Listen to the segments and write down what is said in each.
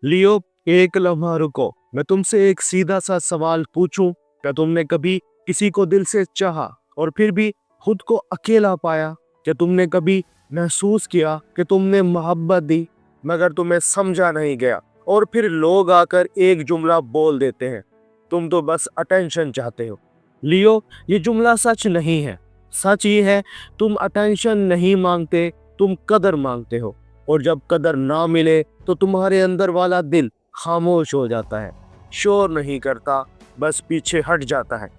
लियो, एक लम्हा रुको। मैं तुमसे एक सीधा सा सवाल पूछूं? क्या तुमने कभी किसी को दिल से चाहा और फिर भी खुद को अकेला पाया? क्या तुमने कभी महसूस किया कि तुमने मोहब्बत दी मगर तुम्हें समझा नहीं गया, और फिर लोग आकर एक जुमला बोल देते हैं, तुम तो बस अटेंशन चाहते हो? लियो, ये जुमला सच नहीं है। सच ये है, तुम अटेंशन नहीं मांगते, तुम कदर मांगते हो। और जब कदर ना मिले तो तुम्हारे अंदर वाला दिल खामोश हो जाता है, शोर नहीं करता, बस पीछे हट जाता है।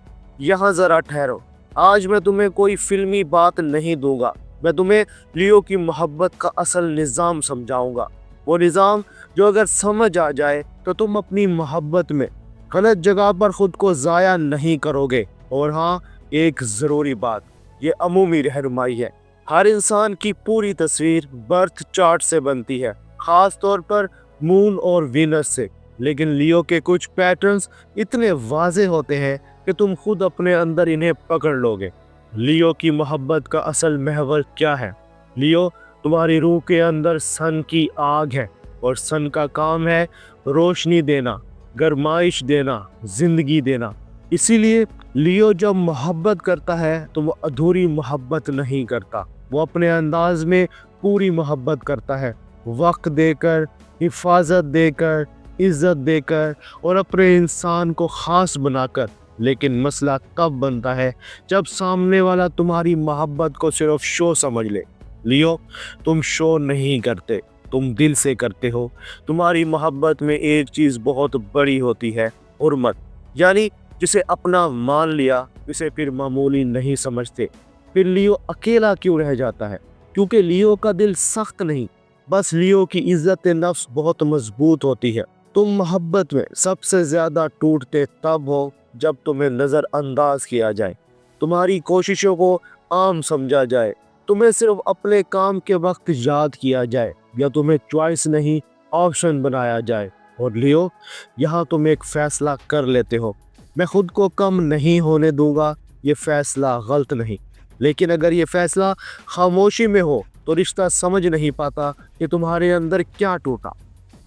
यहाँ जरा ठहरो, आज मैं तुम्हें कोई फिल्मी बात नहीं दूंगा। मैं तुम्हें लियो की मोहब्बत का असल निज़ाम समझाऊंगा। वो निज़ाम जो अगर समझ आ जाए तो तुम अपनी मोहब्बत में गलत जगह पर खुद को ज़ाया नहीं करोगे। और हाँ, एक ज़रूरी बात, ये अमूमी रहनुमाई है। हर इंसान की पूरी तस्वीर बर्थ चार्ट से बनती है, ख़ास तौर पर मून और वीनस से। लेकिन लियो के कुछ पैटर्न्स इतने वाज़े होते हैं कि तुम खुद अपने अंदर इन्हें पकड़ लोगे। लियो की मोहब्बत का असल महवर क्या है? लियो, तुम्हारी रूह के अंदर सन की आग है, और सन का काम है रोशनी देना, गरमाइश देना, जिंदगी देना। इसीलिए लियो जब मोहब्बत करता है तो वो अधूरी मोहब्बत नहीं करता, वो अपने अंदाज में पूरी मोहब्बत करता है, वक्त देकर, हिफाजत देकर, इज्जत देकर, और अपने इंसान को ख़ास बनाकर। लेकिन मसला तब बनता है जब सामने वाला तुम्हारी मोहब्बत को सिर्फ शो समझ ले। लियो, तुम शो नहीं करते, तुम दिल से करते हो। तुम्हारी मोहब्बत में एक चीज़ बहुत बड़ी होती है, हुर्मत। यानी जिसे अपना मान लिया, इसे फिर मामूली नहीं समझते। फिर लियो अकेला क्यों रह जाता है? क्योंकि लियो का दिल सख्त नहीं, बस लियो की इज्जत नफ्स बहुत मजबूत होती है। तुम मोहब्बत में सबसे ज़्यादा टूटते तब हो जब तुम्हें नज़रअंदाज किया जाए, तुम्हारी कोशिशों को आम समझा जाए, तुम्हें सिर्फ अपने काम के वक्त याद किया जाए, या तुम्हें चॉइस नहीं ऑप्शन बनाया जाए। और लियो, यहाँ तुम एक फ़ैसला कर लेते हो, मैं खुद को कम नहीं होने दूंगा। ये फ़ैसला गलत नहीं, लेकिन अगर ये फ़ैसला खामोशी में हो तो रिश्ता समझ नहीं पाता कि तुम्हारे अंदर क्या टूटा।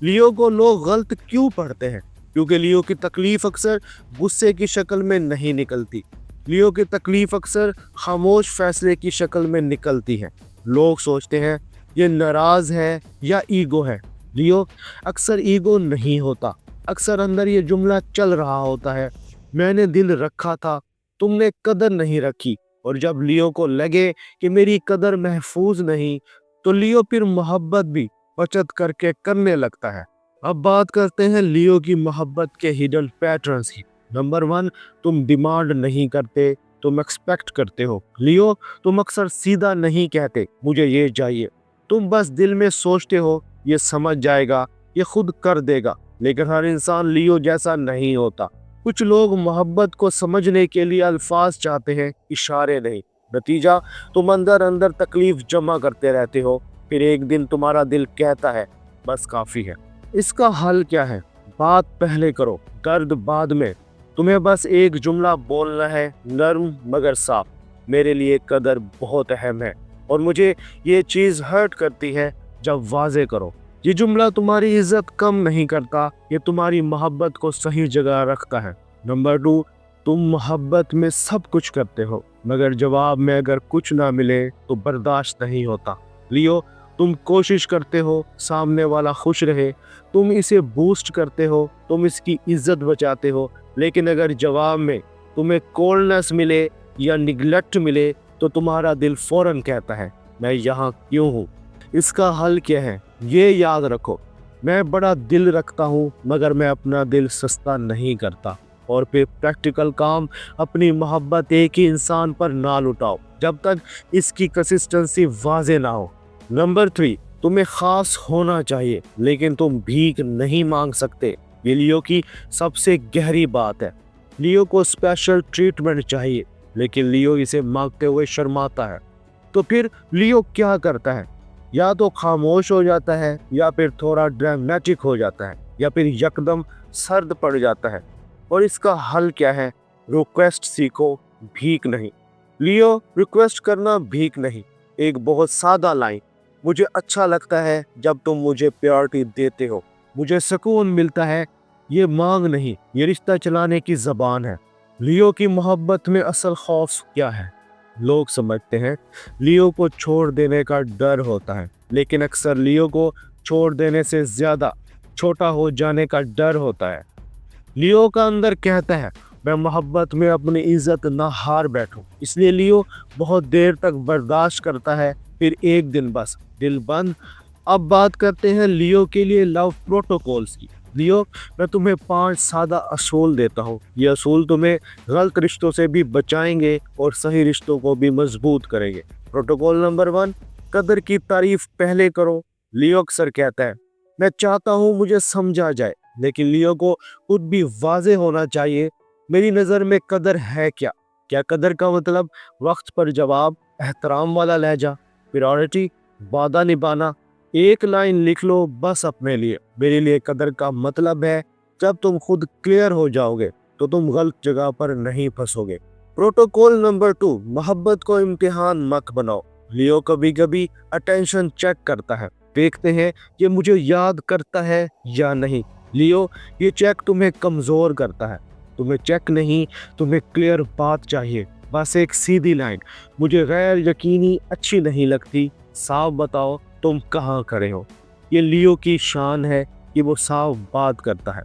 लियो को लोग गलत क्यों पढ़ते हैं? क्योंकि लियो की तकलीफ अक्सर गुस्से की शक्ल में नहीं निकलती। लियो की तकलीफ अक्सर खामोश फैसले की शक्ल में निकलती है। लोग सोचते हैं ये नाराज है या ईगो है। लियो अक्सर ईगो नहीं होता, अक्सर अंदर ये जुमला चल रहा होता है, मैंने दिल रखा था, तुमने कदर नहीं रखी। और जब लियो को लगे कि मेरी कदर महफूज नहीं, तो लियो फिर मोहब्बत भी बचत करके करने लगता है। अब बात करते हैं लियो की मोहब्बत के हिडन पैटर्न्स की। नंबर 1, तुम डिमांड नहीं करते, तुम एक्सपेक्ट करते हो। लियो, तुम अक्सर सीधा नहीं कहते मुझे ये चाहिए, तुम बस दिल में सोचते हो ये समझ जाएगा, ये खुद कर देगा। लेकिन हर इंसान लियो जैसा नहीं होता। कुछ लोग मोहब्बत को समझने के लिए अल्फाज चाहते हैं, इशारे नहीं। नतीजा, तुम अंदर अंदर तकलीफ जमा करते रहते हो, फिर एक दिन तुम्हारा दिल कहता है बस काफ़ी है। इसका हल क्या है? बात पहले करो, दर्द बाद में। तुम्हें बस एक जुमला बोलना है, नर्म मगर साफ, मेरे लिए कदर बहुत अहम है और मुझे ये चीज़ हर्ट करती है। जब वाजे करो, ये जुमला तुम्हारी इज्जत कम नहीं करता, ये तुम्हारी मोहब्बत को सही जगह रखता है। नंबर 2, तुम मोहब्बत में सब कुछ करते हो, मगर जवाब में अगर कुछ ना मिले तो बर्दाश्त नहीं होता। लियो, तुम कोशिश करते हो सामने वाला खुश रहे, तुम इसे बूस्ट करते हो, तुम इसकी इज्जत बचाते हो, लेकिन अगर जवाब में तुम्हें कोल्डनेस मिले या निगलेक्ट मिले तो तुम्हारा दिल फौरन कहता है मैं यहाँ क्यों हूँ। इसका हल क्या है? ये याद रखो, मैं बड़ा दिल रखता हूँ मगर मैं अपना दिल सस्ता नहीं करता। और फिर प्रैक्टिकल काम, अपनी मोहब्बत एक ही इंसान पर ना लुटाओ जब तक इसकी कंसिस्टेंसी वाजे ना हो। नंबर 3, तुम्हें खास होना चाहिए लेकिन तुम भीख नहीं मांग सकते। ये लियो की सबसे गहरी बात है। लियो को स्पेशल ट्रीटमेंट चाहिए, लेकिन लियो इसे मांगते हुए शर्माता है। तो फिर लियो क्या करता है? या तो खामोश हो जाता है, या फिर थोड़ा ड्रामेटिक हो जाता है, या फिर यकदम सर्द पड़ जाता है। और इसका हल क्या है? रिक्वेस्ट सीखो, भीख नहीं। लियो, रिक्वेस्ट करना भीख नहीं। एक बहुत सादा लाइन, मुझे अच्छा लगता है जब तुम मुझे प्रायोरिटी देते हो। मुझे सुकून मिलता है। ये मांग नहीं, ये रिश्ता चलाने की जबान है। लियो की मोहब्बत में असल खौफ क्या है? लोग समझते हैं लियो को छोड़ देने का डर होता है, लेकिन अक्सर लियो को छोड़ देने से ज्यादा छोटा हो जाने का डर होता है। लियो का अंदर कहता है मैं मोहब्बत में अपनी इज्जत ना हार बैठूं, इसलिए लियो बहुत देर तक बर्दाश्त करता है, फिर एक दिन बस दिल बंद। अब बात करते हैं लियो के लिए लव प्रोटोकॉल्स की। लियो, मैं तुम्हें 5 सादा असूल देता हूँ। ये असूल तुम्हें गलत रिश्तों से भी बचाएंगे और सही रिश्तों को भी मजबूत करेंगे। प्रोटोकॉल नंबर 1, कदर की तारीफ पहले करो। लियो अक्सर कहता है मैं चाहता हूँ मुझे समझा जाए, लेकिन लियो को खुद भी वाजे होना चाहिए मेरी नज़र में कदर है क्या। क्या कदर का मतलब वक्त पर जवाब, एहतराम वाला लहजा, प्रायोरिटी, वादा निभाना। एक लाइन लिख लो बस अपने लिए, मेरे लिए कदर का मतलब है जब तुम खुद क्लियर हो जाओगे तो तुम गलत जगह पर नहीं फंसोगे। प्रोटोकॉल नंबर 2, मोहब्बत को इम्तिहान मत बनाओ। लियो कभी कभी अटेंशन चेक करता है, देखते हैं ये मुझे याद करता है या नहीं। लियो, ये चेक तुम्हें कमजोर करता है। तुम्हें चेक नहीं, तुम्हें क्लियर बात चाहिए, बस एक सीधी लाइन, मुझे गैर यकीनी अच्छी नहीं लगती, साफ बताओ तुम कहाँ खड़े हो। ये लियो की शान है कि वो साफ बात करता है।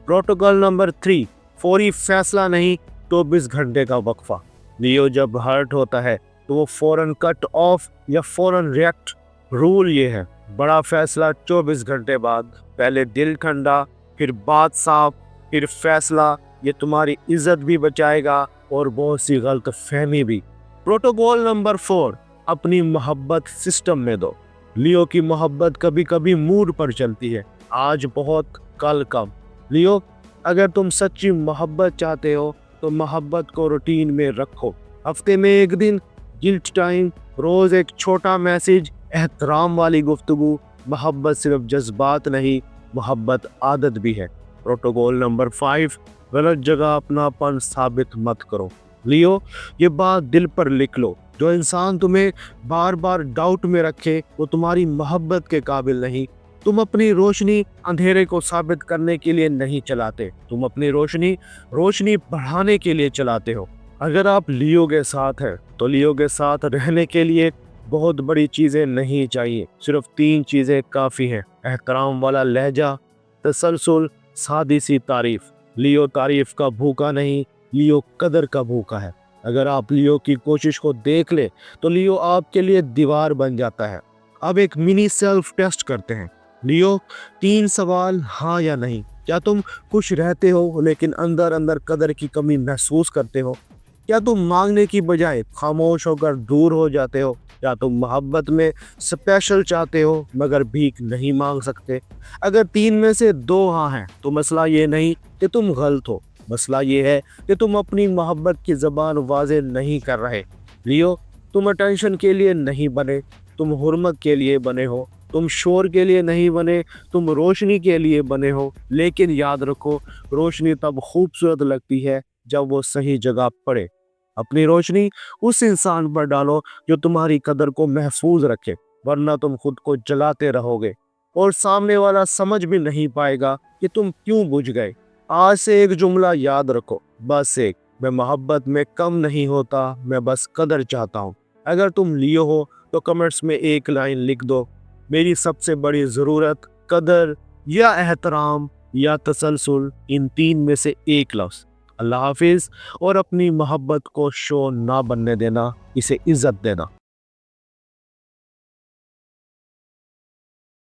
प्रोटोकॉल नंबर 3, फौरी फैसला नहीं, 24 घंटे का वक्फा। लियो जब हर्ट होता है तो वो फौरन कट ऑफ या फौरन रिएक्ट। रूल ये है, बड़ा फैसला 24 घंटे बाद, पहले दिल ठंडा, फिर बात साफ, फिर फैसला। ये तुम्हारी इज्जत भी बचाएगा और बहुत सी गलत फहमी भी। प्रोटोकॉल नंबर 4, अपनी मोहब्बत सिस्टम में दो। लियो की मोहब्बत कभी कभी मूड पर चलती है, आज बहुत कल कम। लियो, अगर तुम सच्ची मोहब्बत चाहते हो तो मोहब्बत को रूटीन में रखो। हफ्ते में एक दिन गिल्ट टाइम, रोज एक छोटा मैसेज, एहतराम वाली गुफ्तगू। मोहब्बत सिर्फ जज्बात नहीं, मोहब्बत आदत भी है। प्रोटोकॉल नंबर 5, गलत जगह अपनापन साबित मत करो। लियो, ये बात दिल पर लिख लो, जो इंसान तुम्हें बार बार डाउट में रखे वो तुम्हारी मोहब्बत के काबिल नहीं। तुम अपनी रोशनी अंधेरे को साबित करने के लिए नहीं चलाते, तुम अपनी रोशनी बढ़ाने के लिए चलाते हो। अगर आप लियो के साथ हैं तो लियो के साथ रहने के लिए बहुत बड़ी चीज़ें नहीं चाहिए, सिर्फ 3 चीज़ें काफ़ी हैं। एहतराम वाला लहजा, तसलसल, सादी सी तारीफ। लियो तारीफ का भूखा नहीं, लियो कदर का भूखा है। अगर आप लियो की कोशिश को देख ले तो लियो आपके लिए दीवार बन जाता है। अब एक मिनी सेल्फ टेस्ट करते हैं। लियो, 3 सवाल, हाँ या नहीं। क्या तुम खुश रहते हो लेकिन अंदर अंदर कदर की कमी महसूस करते हो? क्या तुम मांगने की बजाय खामोश होकर दूर हो जाते हो? या तुम मोहब्बत में स्पेशल चाहते हो मगर भीख नहीं मांग सकते? अगर 3 में से 2 हाँ हैं तो मसला ये नहीं कि तुम गलत हो, मसला ये है कि तुम अपनी मोहब्बत की ज़बान वाज़े नहीं कर रहे। लियो, तुम अटेंशन के लिए नहीं बने, तुम हुर्मत के लिए बने हो। तुम शोर के लिए नहीं बने, तुम रोशनी के लिए बने हो। लेकिन याद रखो, रोशनी तब खूबसूरत लगती है जब वो सही जगह पड़े। अपनी रोशनी उस इंसान पर डालो जो तुम्हारी कदर को महफूज रखे, वरना तुम खुद को जलाते रहोगे और सामने वाला समझ भी नहीं पाएगा कि तुम क्यों बुझ गए। आज से एक जुमला याद रखो, बस एक, मैं मोहब्बत में कम नहीं होता, मैं बस कदर चाहता हूँ। अगर तुम लियो हो तो कमेंट्स में एक लाइन लिख दो, मेरी सबसे बड़ी ज़रूरत कदर या एहतराम या तसलसल, इन 3 में से एक लफ्ज़। अल्लाह हाफिज़। और अपनी मोहब्बत को शो ना बनने देना, इसे इज़्ज़त देना।